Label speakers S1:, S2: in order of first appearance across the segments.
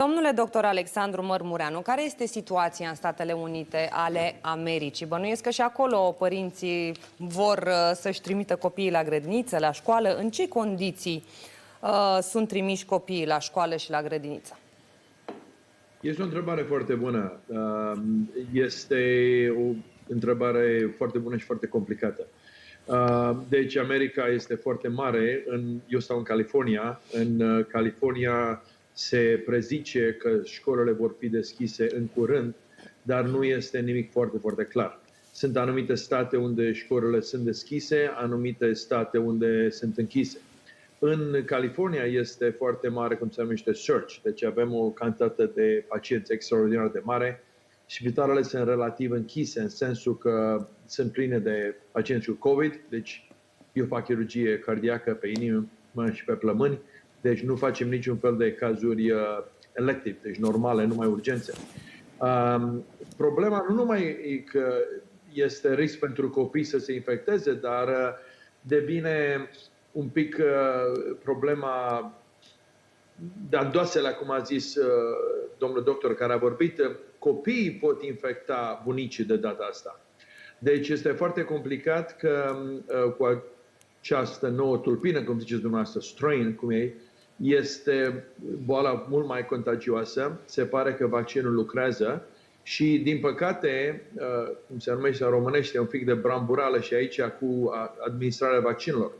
S1: Domnule doctor Alexandru Mărmureanu, care este situația în Statele Unite ale Americii? Bănuiesc că și acolo părinții vor să-și trimită copiii la grădiniță, la școală. În ce condiții sunt trimiși copiii la școală și la grădiniță?
S2: Este o întrebare foarte bună. Este o întrebare foarte bună și foarte complicată. Deci America este foarte mare. Eu stau în California. În California se prezice că școlile vor fi deschise în curând, dar nu este nimic foarte, foarte clar. Sunt anumite state unde școlile sunt deschise, anumite state unde sunt închise. În California este foarte mare, cum se numește, surge. Deci avem o cantitate de pacienți extraordinar de mare. Spitalele sunt relativ închise, în sensul că sunt pline de pacienți cu COVID. Deci eu fac chirurgie cardiacă pe inimă și pe plămâni. Deci nu facem niciun fel de cazuri elective, deci normale, numai urgențe. Problema nu numai e că este risc pentru copii să se infecteze, dar devine un pic problema de-a doaselea, cum a zis domnul doctor care a vorbit, copiii pot infecta bunicii de data asta. Deci este foarte complicat că cu această nouă tulpină, cum ziceți dumneavoastră, strain, cum e, este boala mult mai contagioasă. Se pare că vaccinul lucrează și, din păcate, cum se numește în românește, un pic de bramburală și aici cu administrarea vaccinilor.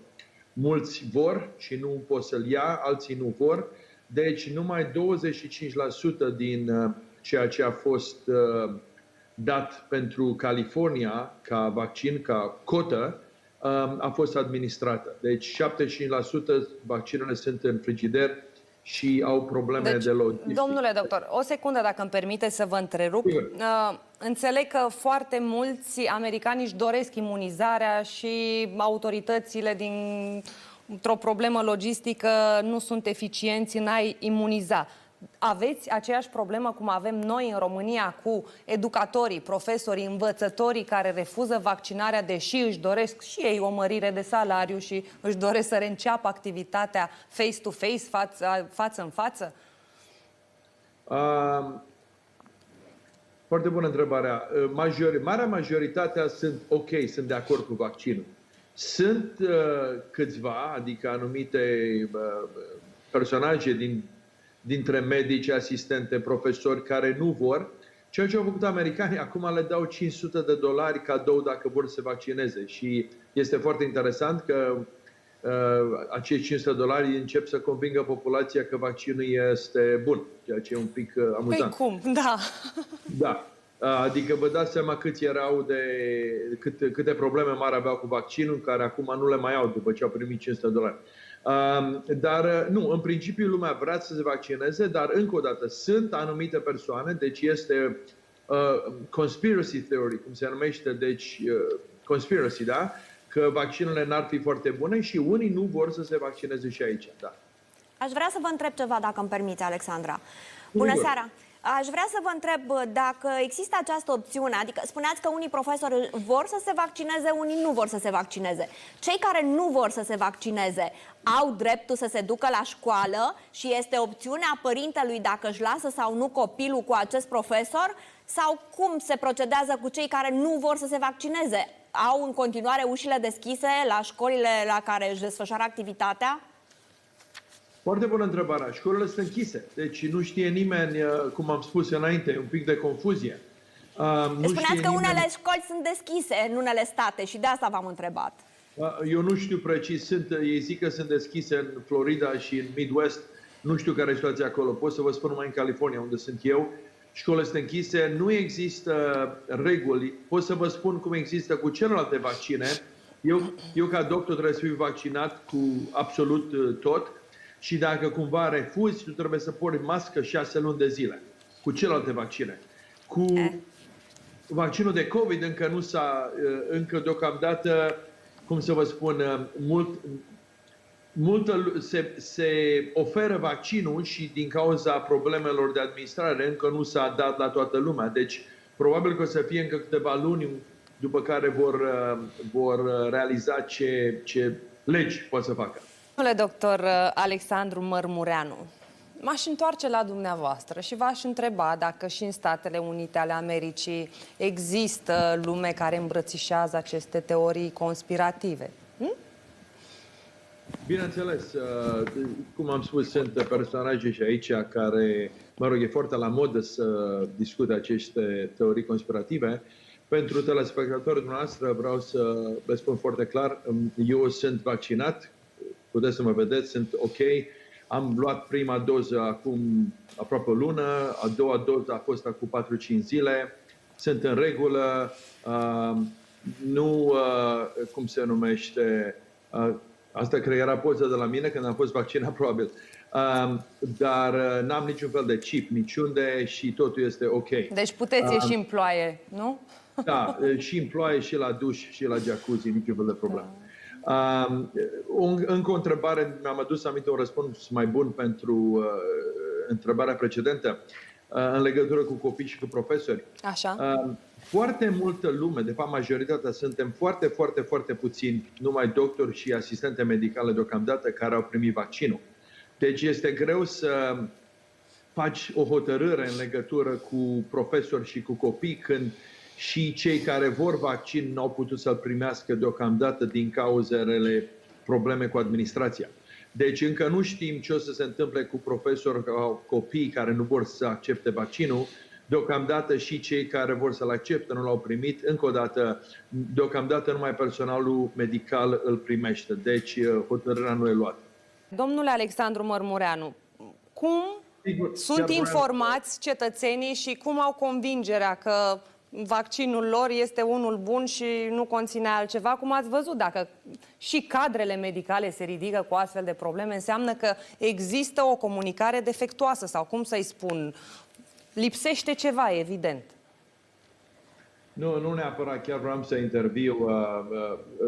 S2: Mulți vor și nu pot să-l ia, alții nu vor. Deci numai 25% din ceea ce a fost dat pentru California ca vaccin, ca cotă, a fost administrată. Deci 75% vaccinurile sunt în frigider și au probleme de logistică.
S1: Domnule doctor, o secundă dacă îmi permite să vă întrerup. Înțeleg că foarte mulți americani își doresc imunizarea și autoritățile dintr-o problemă logistică nu sunt eficienți în a imuniza. Aveți aceeași problemă cum avem noi în România cu educatorii, profesorii, învățătorii care refuză vaccinarea, deși își doresc și ei o mărire de salariu și își doresc să reînceapă activitatea face-to-face, față în față?
S2: Foarte bună întrebarea. Marea majoritatea sunt ok, sunt de acord cu vaccinul. Sunt câțiva, adică anumite personaje dintre medici, asistente, profesori care nu vor. Ceea ce au făcut americanii, acum le dau $500 cadou dacă vor să se vaccineze. Și este foarte interesant că acești $500 încep să convingă populația că vaccinul este bun, ceea ce e un pic amuzant.
S1: Păi cum? Da.
S2: Da. Adică vă dați seama câte probleme mari aveau cu vaccinul, care acum nu le mai au după ce au primit $500. Dar nu, în principiu lumea vrea să se vaccineze, dar încă o dată sunt anumite persoane, deci este conspiracy theory, cum se numește, deci conspiracy, da? Că vaccinurile n-ar fi foarte bune și unii nu vor să se vaccineze și aici, da.
S3: Aș vrea să vă întreb ceva, dacă îmi permite, Alexandra. Bună seara! Aș vrea să vă întreb dacă există această opțiune, adică spuneați că unii profesori vor să se vaccineze, unii nu vor să se vaccineze. Cei care nu vor să se vaccineze au dreptul să se ducă la școală și este opțiunea părintelui dacă își lasă sau nu copilul cu acest profesor? Sau cum se procedează cu cei care nu vor să se vaccineze? Au în continuare ușile deschise la școlile la care își desfășoară activitatea?
S2: Foarte bună întrebare. Școlile sunt închise. Deci nu știe nimeni, cum am spus înainte, un pic de confuzie.
S3: Spuneați că unele școli sunt deschise în unele state și de asta v-am întrebat.
S2: Eu nu știu precis. Ei zic că sunt deschise în Florida și în Midwest. Nu știu care e situația acolo. Pot să vă spun numai în California, unde sunt eu. Școlile sunt închise. Nu există reguli. Pot să vă spun cum există cu celelalte vaccine. Eu ca doctor trebuie să fiu vaccinat cu absolut tot. Și dacă cumva refuzi, tu trebuie să porți mască 6 luni de zile. Cu celelalte vaccine. Cu vaccinul de COVID încă deocamdată, cum să vă spun, se oferă vaccinul și din cauza problemelor de administrare încă nu s-a dat la toată lumea. Deci probabil că o să fie încă câteva luni după care vor realiza ce legi pot să facă.
S1: Domnule doctor Alexandru Mărmureanu, M-aș întoarce la dumneavoastră și v-aș întreba dacă și în Statele Unite ale Americii există lume care îmbrățișează aceste teorii conspirative.
S2: Bineînțeles, cum am spus, sunt personaje și aici care, mă rog, e foarte la modă să discute aceste teorii conspirative. Pentru telespectatorii dumneavoastră vreau să le spun foarte clar, eu sunt vaccinat, puteți să mă vedeți, sunt ok. Am luat prima doză acum aproape o lună, a doua doză a fost acum 4-5 zile, sunt în regulă, nu, cum se numește, asta cred că era poza de la mine când am fost vaccinat, probabil. Dar n-am niciun fel de chip, niciunde și totul este ok.
S1: Deci puteți ieși în ploaie, nu?
S2: Da, și în ploaie, și la duș, și la jacuzzi, niciun fel de problemă. Încă o întrebare, mi-am adus aminte un răspuns mai bun pentru întrebarea precedentă, în legătură cu copii și cu profesori.
S1: Așa.
S2: Foarte multă lume, de fapt majoritatea, suntem foarte, foarte, foarte puțini, numai doctori și asistente medicale deocamdată, care au primit vaccinul. Deci este greu să faci o hotărâre în legătură cu profesori și cu copii când și cei care vor vaccin nu au putut să-l primească deocamdată din cauzele probleme cu administrația. Deci încă nu știm ce o să se întâmple cu profesori sau copii care nu vor să accepte vaccinul. Deocamdată și cei care vor să-l accepte nu l-au primit. Încă o dată, deocamdată numai personalul medical îl primește. Deci hotărârea nu e luată.
S1: Domnule Alexandru Mărmureanu, cum sunt informați cetățenii și cum au convingerea că vaccinul lor este unul bun și nu conține altceva? Cum ați văzut, dacă și cadrele medicale se ridică cu astfel de probleme, înseamnă că există o comunicare defectuoasă sau, cum să-i spun, lipsește ceva, evident.
S2: Nu neapărat, chiar vreau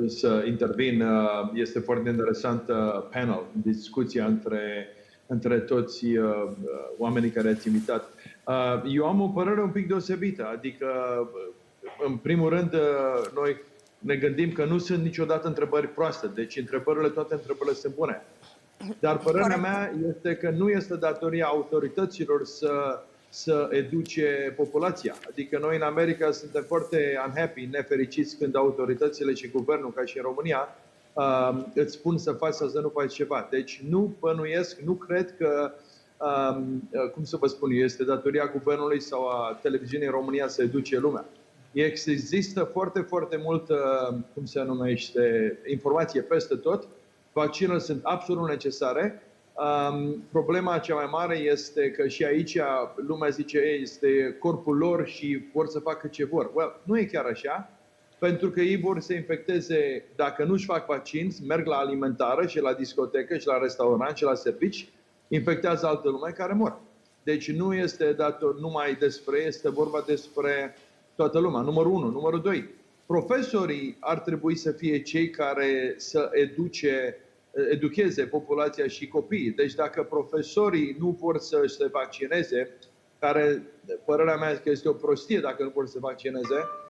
S2: să intervin. Este foarte interesant panel, discuția între toți oamenii care ați invitat. Eu am o părere un pic deosebită, adică, în primul rând, noi ne gândim că nu sunt niciodată întrebări proaste, deci toate întrebările sunt bune. Dar părerea mea este că nu este datoria autorităților să educe populația. Adică noi în America suntem foarte unhappy, nefericiți când autoritățile și guvernul, ca și în România, îți spun să faci sau să nu faci ceva. Deci nu bănuiesc, nu cred că, cum să vă spun eu, este datoria guvernului sau a televiziunii în România să educe lumea. Există foarte, foarte multă, cum se numește, informație peste tot. Vaccinurile sunt absolut necesare. Problema cea mai mare este că și aici lumea zice este corpul lor și vor să facă ce vor. Well, nu e chiar așa, pentru că ei vor să infecteze, dacă nu-și fac vaccin, merg la alimentară și la discotecă și la restaurant și la servici, infectează altă lume care mor. Deci nu este dator numai este vorba despre toată lumea. Numărul 1. Numărul 2. Profesorii ar trebui să fie cei care să educheze populația și copiii. Deci dacă profesorii nu vor să se vaccineze, care, părerea mea, că este o prostie dacă nu vor să se vaccineze,